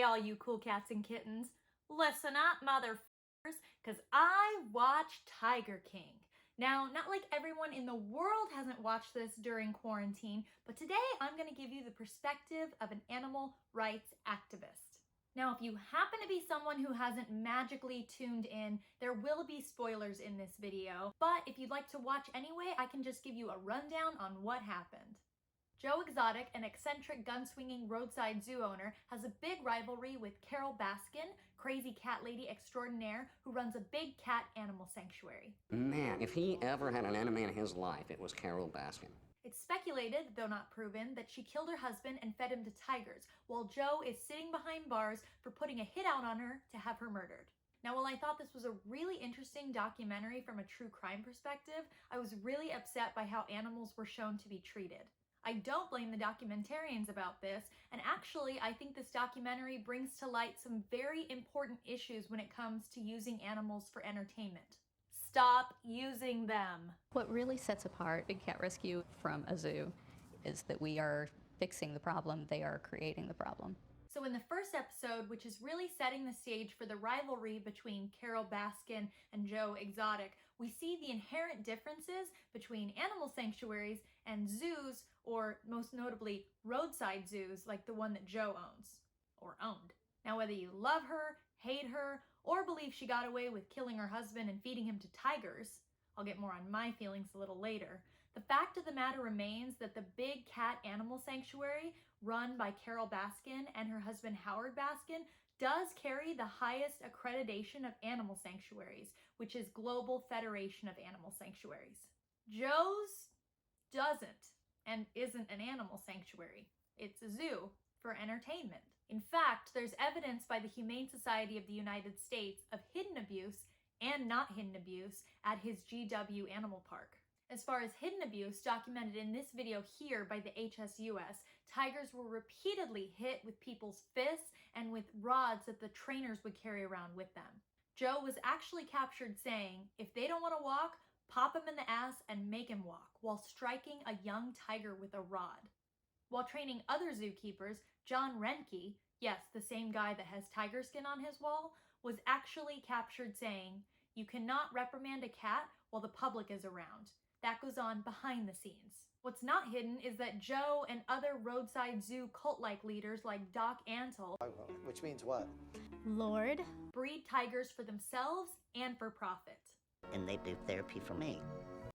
Hey all you cool cats and kittens, listen up motherfuckers, cause I watch Tiger King. Now, not like everyone in the world hasn't watched this during quarantine, but today I'm gonna give you the perspective of an animal rights activist. Now, if you happen to be someone who hasn't magically tuned in, there will be spoilers in this video, but if you'd like to watch anyway, I can just give you a rundown on what happened. Joe Exotic, an eccentric gun-swinging roadside zoo owner, has a big rivalry with Carole Baskin, crazy cat lady extraordinaire who runs a big cat animal sanctuary. Man, if he ever had an enemy in his life, it was Carole Baskin. It's speculated, though not proven, that she killed her husband and fed him to tigers, while Joe is sitting behind bars for putting a hit out on her to have her murdered. Now, while I thought this was a really interesting documentary from a true crime perspective, I was really upset by how animals were shown to be treated. I don't blame the documentarians about this, and actually I think this documentary brings to light some very important issues when it comes to using animals for entertainment. Stop using them. What really sets apart Big Cat Rescue from a zoo is that we are fixing the problem, they are creating the problem. So in the first episode, which is really setting the stage for the rivalry between Carole Baskin and Joe Exotic, we see the inherent differences between animal sanctuaries and zoos, or most notably roadside zoos like the one that Joe owns, or owned. Now, whether you love her, hate her, or believe she got away with killing her husband and feeding him to tigers, I'll get more on my feelings a little later, the fact of the matter remains that the Big Cat Animal Sanctuary, run by Carole Baskin and her husband Howard Baskin, does carry the highest accreditation of animal sanctuaries, which is Global Federation of Animal Sanctuaries. Joe's doesn't, and isn't an animal sanctuary. It's a zoo for entertainment. In fact, there's evidence by the Humane Society of the United States of hidden abuse and not hidden abuse at his GW Animal Park. As far as hidden abuse documented in this video here by the HSUS, tigers were repeatedly hit with people's fists and with rods that the trainers would carry around with them. Joe was actually captured saying, if they don't want to walk, pop him in the ass and make him walk, while striking a young tiger with a rod. While training other zookeepers, John Renke, yes, the same guy that has tiger skin on his wall, was actually captured saying, you cannot reprimand a cat while the public is around. That goes on behind the scenes. What's not hidden is that Joe and other roadside zoo cult-like leaders like Doc Antle, which means what? Lord, breed tigers for themselves and for profit. And they do therapy for me.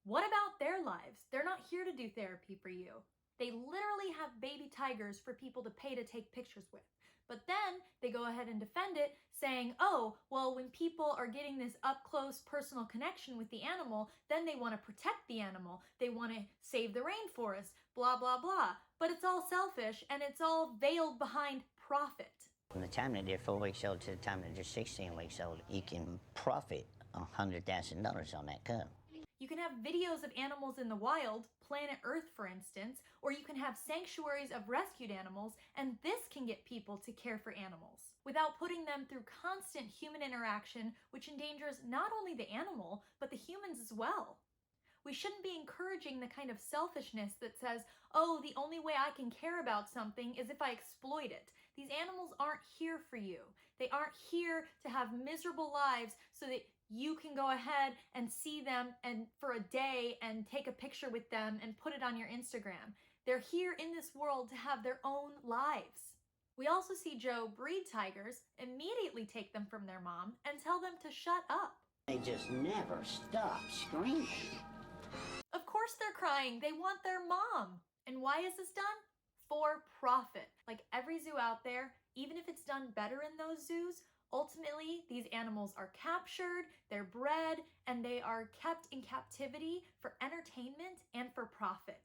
What about their lives? They're not here to do therapy for you. They literally have baby tigers for people to pay to take pictures with. But then they go ahead and defend it, saying, oh, well, when people are getting this up-close personal connection with the animal, then they want to protect the animal. They want to save the rainforest, blah, blah, blah. But it's all selfish, and it's all veiled behind profit. From the time that they're 4 weeks old to the time that they're 16 weeks old, you can profit $100,000 on that cub. You can have videos of animals in the wild, planet Earth for instance, or you can have sanctuaries of rescued animals, and this can get people to care for animals without putting them through constant human interaction, which endangers not only the animal, but the humans as well. We shouldn't be encouraging the kind of selfishness that says, oh, the only way I can care about something is if I exploit it. These animals aren't here for you. They aren't here to have miserable lives so that you can go ahead and see them and for a day and take a picture with them and put it on your Instagram. They're here in this world to have their own lives. We also see Joe breed tigers, immediately take them from their mom, and tell them to shut up. They just never stop screaming. Of course they're crying. They want their mom. And why is this done? For profit. Like every zoo out there, even if it's done better in those zoos, ultimately, these animals are captured, they're bred, and they are kept in captivity for entertainment and for profit.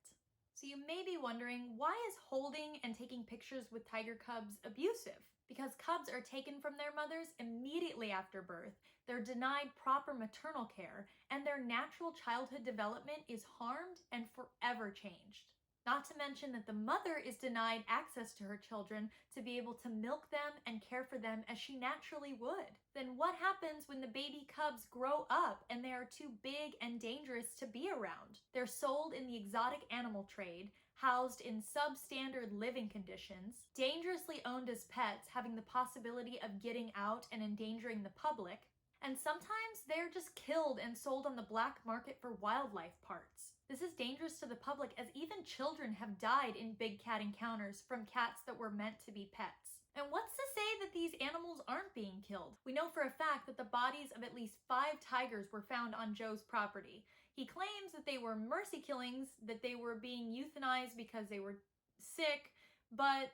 So you may be wondering, why is holding and taking pictures with tiger cubs abusive? Because cubs are taken from their mothers immediately after birth, they're denied proper maternal care, and their natural childhood development is harmed and forever changed. Not to mention that the mother is denied access to her children to be able to milk them and care for them as she naturally would. Then what happens when the baby cubs grow up and they are too big and dangerous to be around? They're sold in the exotic animal trade, housed in substandard living conditions, dangerously owned as pets, having the possibility of getting out and endangering the public, and sometimes they're just killed and sold on the black market for wildlife parts. This is dangerous to the public, as even children have died in big cat encounters from cats that were meant to be pets. And what's to say that these animals aren't being killed? We know for a fact that the bodies of at least 5 tigers were found on Joe's property. He claims that they were mercy killings, that they were being euthanized because they were sick, but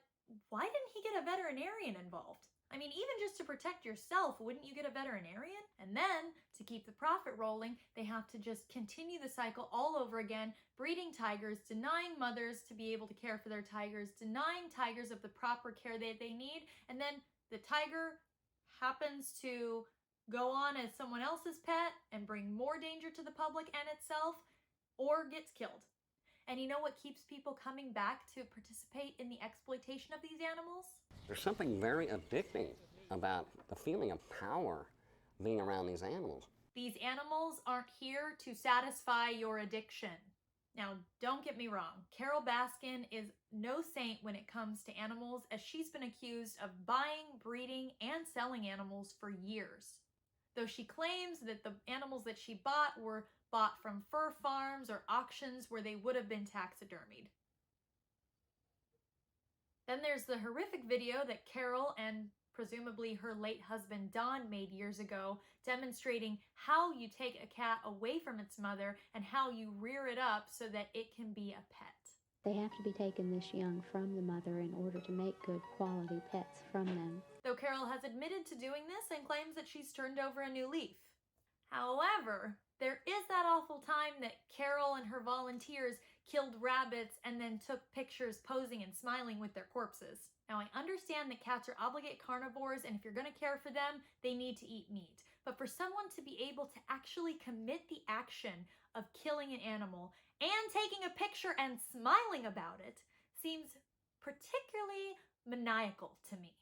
why didn't he get a veterinarian involved? I mean, even just to protect yourself, wouldn't you get a veterinarian? And then, to keep the profit rolling, they have to just continue the cycle all over again, breeding tigers, denying mothers to be able to care for their tigers, denying tigers of the proper care that they need, and then the tiger happens to go on as someone else's pet and bring more danger to the public and itself, or gets killed. And you know what keeps people coming back to participate in the exploitation of these animals? There's something very addicting about the feeling of power being around these animals. These animals aren't here to satisfy your addiction. Now, don't get me wrong, Carole Baskin is no saint when it comes to animals, as she's been accused of buying, breeding, and selling animals for years. Though she claims that the animals that she bought were bought from fur farms or auctions where they would have been taxidermied. Then there's the horrific video that Carole and presumably her late husband Don made years ago, demonstrating how you take a cat away from its mother and how you rear it up so that it can be a pet. They have to be taken this young from the mother in order to make good quality pets from them. Though Carole has admitted to doing this and claims that she's turned over a new leaf. However, there is that awful time that Carole and her volunteers killed rabbits and then took pictures posing and smiling with their corpses. Now, I understand that cats are obligate carnivores, and if you're going to care for them, they need to eat meat. But for someone to be able to actually commit the action of killing an animal and taking a picture and smiling about it seems particularly maniacal to me.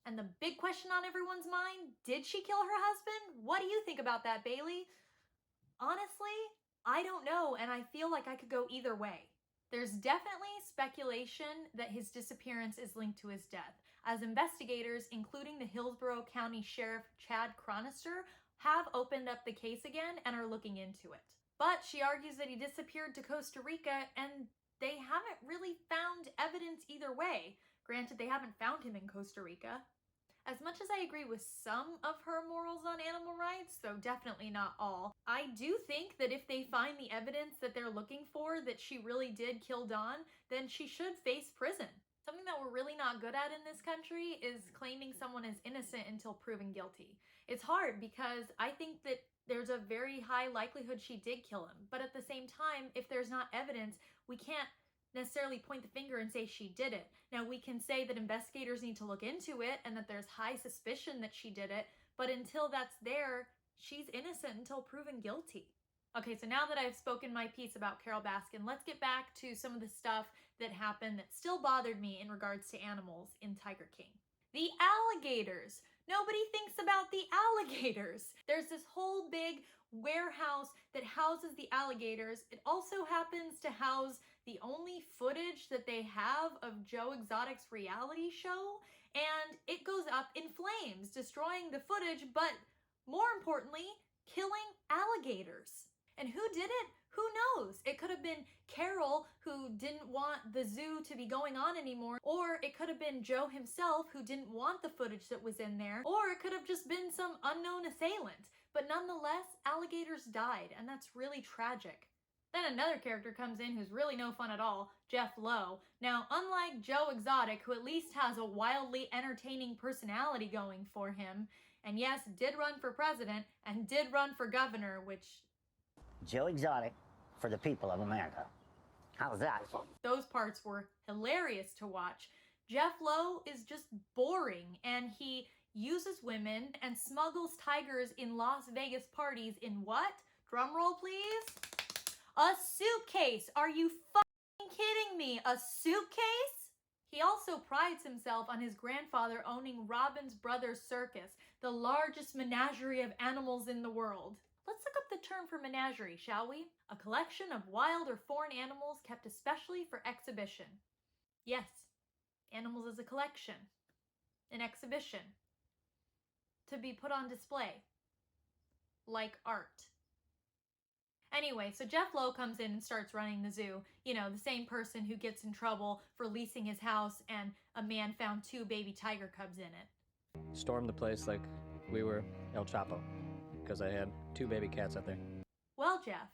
And the big question on everyone's mind, did she kill her husband? What do you think about that, Bailey? Honestly, I don't know, and I feel like I could go either way. There's definitely speculation that his disappearance is linked to his death, as investigators, including the Hillsborough County Sheriff Chad Chronister, have opened up the case again and are looking into it. But she argues that he disappeared to Costa Rica, and they haven't really found evidence either way. Granted, they haven't found him in Costa Rica. As much as I agree with some of her morals on animal rights, though definitely not all, I do think that if they find the evidence that they're looking for, that she really did kill Don, then she should face prison. Something that we're really not good at in this country is claiming someone is innocent until proven guilty. It's hard because I think that there's a very high likelihood she did kill him, but at the same time, if there's not evidence, we can't necessarily point the finger and say she did it. Now, we can say that investigators need to look into it and that there's high suspicion that she did it, but until that's there, she's innocent until proven guilty. Okay, so now that I've spoken my piece about Carole Baskin, let's get back to some of the stuff that happened that still bothered me in regards to animals in Tiger King. The alligators. Nobody thinks about the alligators. There's this whole big warehouse that houses the alligators. It also happens to house the only footage that they have of Joe Exotic's reality show, and it goes up in flames, destroying the footage, but more importantly, killing alligators. And who did it? Who knows? It could have been Carole, who didn't want the zoo to be going on anymore, or it could have been Joe himself, who didn't want the footage that was in there, or it could have just been some unknown assailant. But nonetheless, alligators died, and that's really tragic. Then another character comes in who's really no fun at all, Jeff Lowe. Now, unlike Joe Exotic, who at least has a wildly entertaining personality going for him, and yes, did run for president, and did run for governor, which... Joe Exotic for the people of America. How's that? Those parts were hilarious to watch. Jeff Lowe is just boring, and he uses women and smuggles tigers in Las Vegas parties in what? Drum roll, please. A suitcase! Are you fucking kidding me? A suitcase? He also prides himself on his grandfather owning Robin's Brothers Circus, the largest menagerie of animals in the world. Let's look up the term for menagerie, shall we? A collection of wild or foreign animals kept especially for exhibition. Yes, animals as a collection, an exhibition, to be put on display, like art. Anyway, so Jeff Lowe comes in and starts running the zoo. You know, the same person who gets in trouble for leasing his house and a man found 2 baby tiger cubs in it. Stormed the place like we were El Chapo, because I had 2 baby cats out there. Well, Jeff,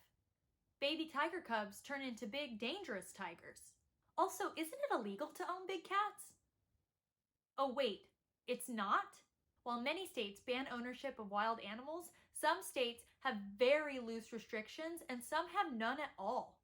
baby tiger cubs turn into big, dangerous tigers. Also, isn't it illegal to own big cats? Oh wait, it's not? While many states ban ownership of wild animals, some states have very loose restrictions and some have none at all.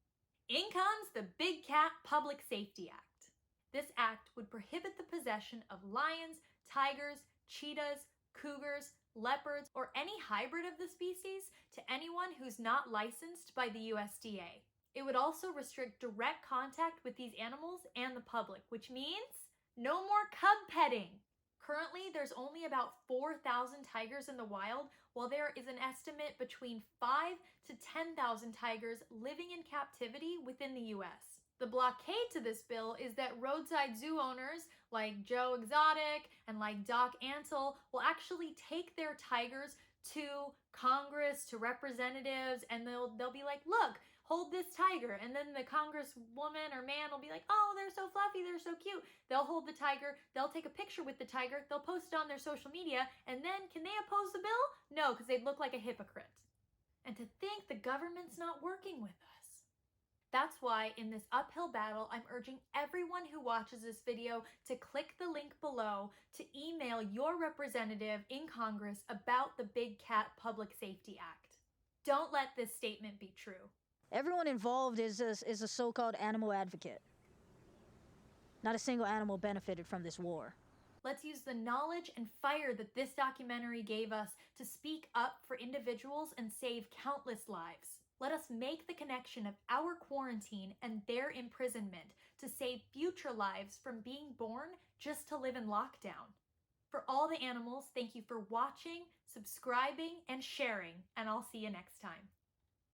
In comes the Big Cat Public Safety Act. This act would prohibit the possession of lions, tigers, cheetahs, cougars, leopards, or any hybrid of the species to anyone who's not licensed by the USDA. It would also restrict direct contact with these animals and the public, which means no more cub petting. Currently, there's only about 4,000 tigers in the wild, while there is an estimate between 5,000 to 10,000 tigers living in captivity within the US. The blockade to this bill is that roadside zoo owners like Joe Exotic and like Doc Antle will actually take their tigers to Congress, to representatives, and they'll be like, look, hold this tiger. And then the congresswoman or man will be like, oh, they're so fluffy, they're so cute. They'll hold the tiger, they'll take a picture with the tiger, they'll post it on their social media, and then can they oppose the bill? No, because they'd look like a hypocrite. And to think the government's not working with us. That's why in this uphill battle, I'm urging everyone who watches this video to click the link below to email your representative in Congress about the Big Cat Public Safety Act. Don't let this statement be true. Everyone involved is a so-called animal advocate. Not a single animal benefited from this war. Let's use the knowledge and fire that this documentary gave us to speak up for individuals and save countless lives. Let us make the connection of our quarantine and their imprisonment to save future lives from being born just to live in lockdown. For all the animals, thank you for watching, subscribing, and sharing, and I'll see you next time.